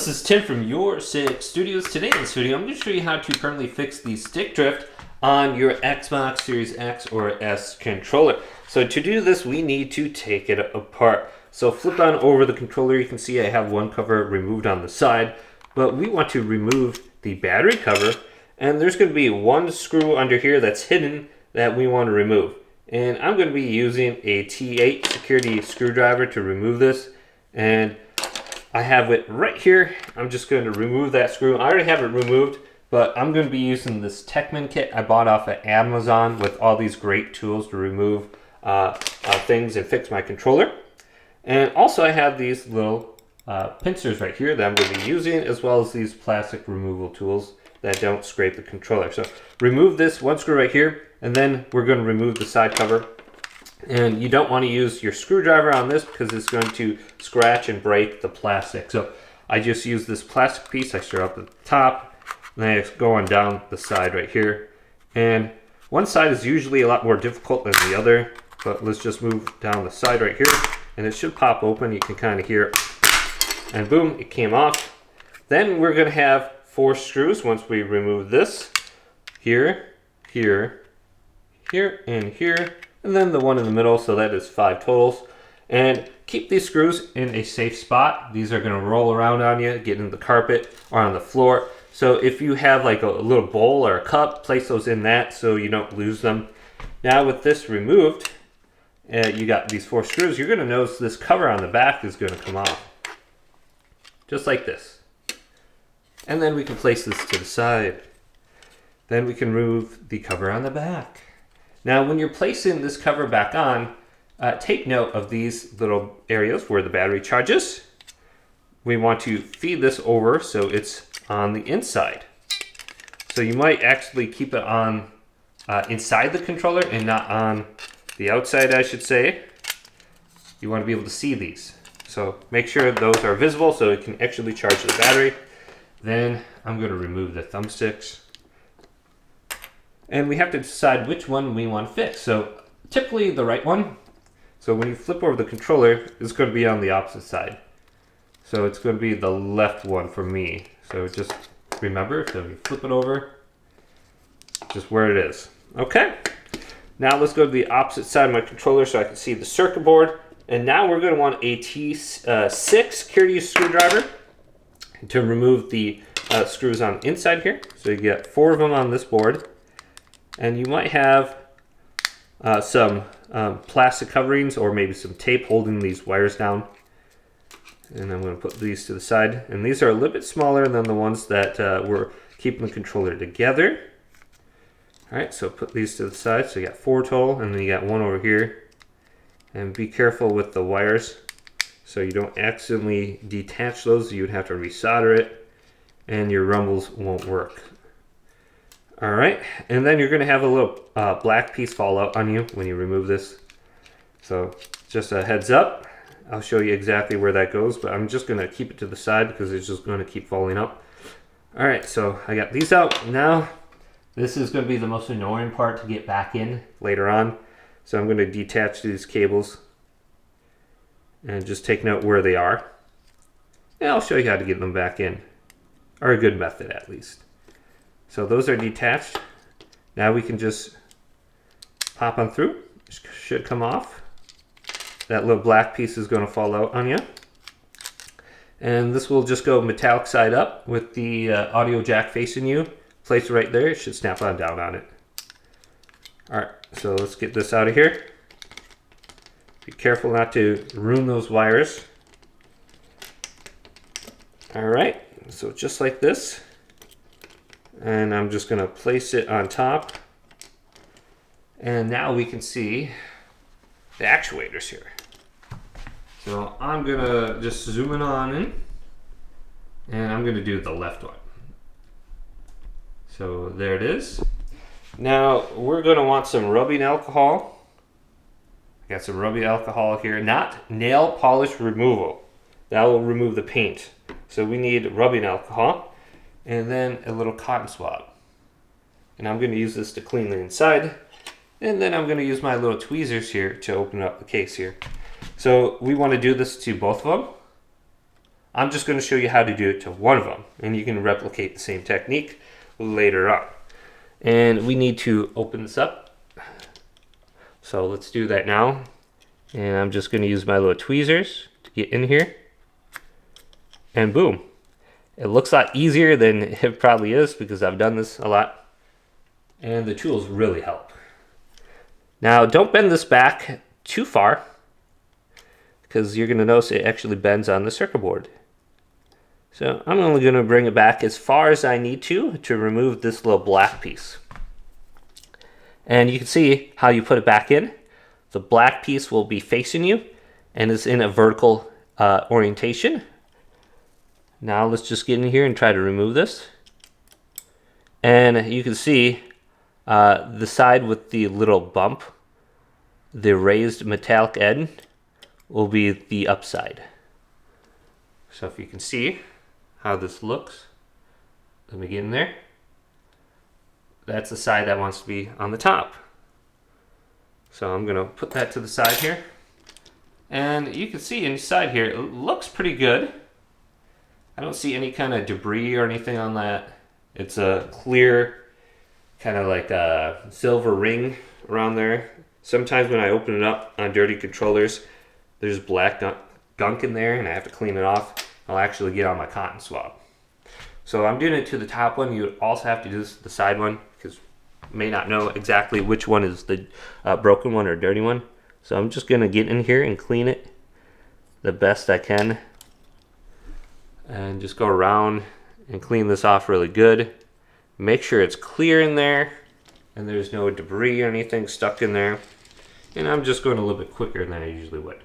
this is Tim from Your Sig Studios. Today in this video, I'm going to show you how to permanently fix the stick drift on your Xbox Series X or S controller. So to do this, we need to take it apart. So flip on over the controller. You can see I have one cover removed on the side, but we want to remove the battery cover, and there's going to be one screw under here that's hidden that we want to remove. And I'm going to be using a T8 security screwdriver to remove this, and I have it right here. I'm just going to remove that screw. I already have it removed, but I'm going to be using this Techman kit I bought off of Amazon with all these great tools to remove things and fix my controller. And also I have these little pincers right here that I'm going to be using, as well as these plastic removal tools that don't scrape the controller. So remove this one screw right here, and then we're going to remove the side cover. And you don't want to use your screwdriver on this because it's going to scratch and break the plastic. So I just use this plastic piece. I start up at the top, and then I go on down the side right here. And one side is usually a lot more difficult than the other, but let's just move down the side right here, and it should pop open. You can kind of hear it, and boom, it came off. Then we're going to have 4 screws once we remove this. Here, here, here, and here. And then the one in the middle, so that is 5 totals. And keep these screws in a safe spot. These are going to roll around on you, get in the carpet or on the floor. So if you have like a little bowl or a cup, place those in that so you don't lose them. Now with this removed, you got these 4 screws. You're going to notice this cover on the back is going to come off. Just like this. And then we can place this to the side. Then we can remove the cover on the back. Now, when you're placing this cover back on, take note of these little areas where the battery charges. We want to feed this over so it's on the inside. So you might actually keep it on inside the controller and not on the outside, I should say. You want to be able to see these. So make sure those are visible so it can actually charge the battery. Then I'm going to remove the thumbsticks. And we have to decide which one we want to fix. So typically the right one. So when you flip over the controller, it's going to be on the opposite side. So it's going to be the left one for me. So just remember, so you flip it over, just where it is. Okay. Now let's go to the opposite side of my controller so I can see the circuit board. And now we're going to want a T6 security screwdriver to remove the screws on the inside here. So you get 4 of them on this board. And you might have some plastic coverings or maybe some tape holding these wires down. And I'm going to put these to the side. And these are a little bit smaller than the ones that were keeping the controller together. All right, so put these to the side. So you got 4 total, and then you got 1 over here. And be careful with the wires so you don't accidentally detach those. You would have to resolder it, and your rumbles won't work. All right, and then you're going to have a little black piece fall out on you when you remove this. So just a heads up, I'll show you exactly where that goes, but I'm just going to keep it to the side because it's just going to keep falling up. All right, so I got these out. Now, this is going to be the most annoying part to get back in later on. So I'm going to detach these cables and just take note where they are. And I'll show you how to get them back in, or a good method at least. So those are detached. Now we can just pop on through. Should come off. That little black piece is going to fall out on you. And this will just go metallic side up with the audio jack facing you. Place it right there. It should snap on down on it. Alright, so let's get this out of here. Be careful not to ruin those wires. Alright, so just like this. And I'm just going to place it on top. And now we can see the actuators here. So I'm going to just zoom it on in. And I'm going to do the left one. So there it is. Now we're going to want some rubbing alcohol. I got some rubbing alcohol here. Not nail polish removal. That will remove the paint. So we need rubbing alcohol. And then a little cotton swab. And I'm going to use this to clean the inside. And then I'm going to use my little tweezers here to open up the case here. So we want to do this to both of them. I'm just going to show you how to do it to one of them, and you can replicate the same technique later on. And we need to open this up. So let's do that now. And I'm just going to use my little tweezers to get in here. And boom. It looks a lot easier than it probably is because I've done this a lot. And the tools really help. Now don't bend this back too far, because you're going to notice it actually bends on the circuit board. So I'm only going to bring it back as far as I need to remove this little black piece. And you can see how you put it back in. The black piece will be facing you and is in a vertical orientation. Now let's just get in here and try to remove this. And you can see the side with the little bump, the raised metallic end, will be the upside. So if you can see how this looks, let me get in there. That's the side that wants to be on the top. So I'm going to put that to the side here. And you can see inside here, it looks pretty good. I don't see any kind of debris or anything on that. It's a clear, kind of like a silver ring around there. Sometimes when I open it up on dirty controllers, there's black gunk in there and I have to clean it off. I'll actually get on my cotton swab. So I'm doing it to the top one. You also have to do this to the side one, because you may not know exactly which one is the broken one or dirty one. So I'm just going to get in here and clean it the best I can. And just go around and clean this off really good. Make sure it's clear in there and there's no debris or anything stuck in there. And I'm just going a little bit quicker than I usually would.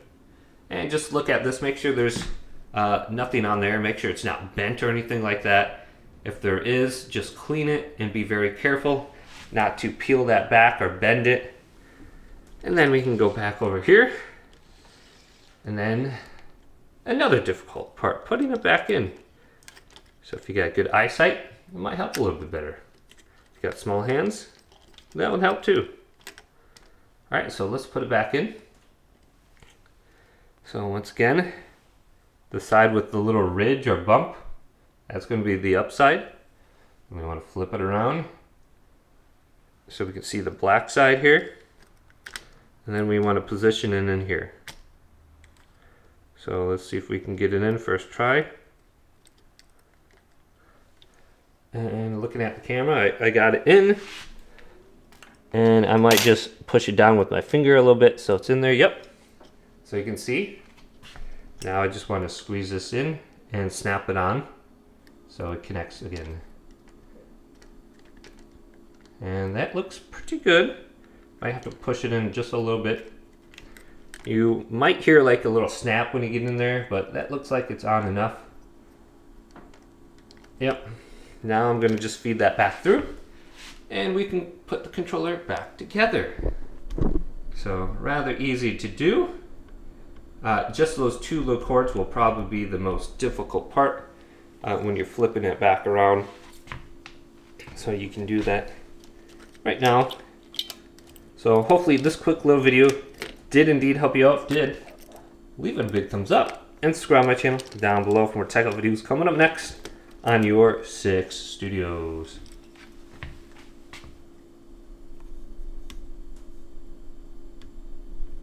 And just look at this, make sure there's nothing on there. Make sure it's not bent or anything like that. If there is, just clean it and be very careful not to peel that back or bend it. And then we can go back over here. And then another difficult part, putting it back in. So if you got good eyesight, it might help a little bit better. If you got small hands, that would help too. All right, so let's put it back in. So once again, the side with the little ridge or bump, that's going to be the upside. And we want to flip it around so we can see the black side here. And then we want to position it in here. So let's see if we can get it in first try. And looking at the camera, I got it in. And I might just push it down with my finger a little bit so it's in there. Yep. So you can see. Now I just want to squeeze this in and snap it on so it connects again. And that looks pretty good. I have to push it in just a little bit. You might hear like a little snap when you get in there, but that looks like it's on enough. Yep. Now I'm going to just feed that back through and we can put the controller back together. So rather easy to do. Just those two little cords will probably be the most difficult part when you're flipping it back around. So you can do that right now. So hopefully this quick little video did indeed help you out. If it did, leave it a big thumbs up and subscribe to my channel down below for more tech videos coming up next on your 6 Studios.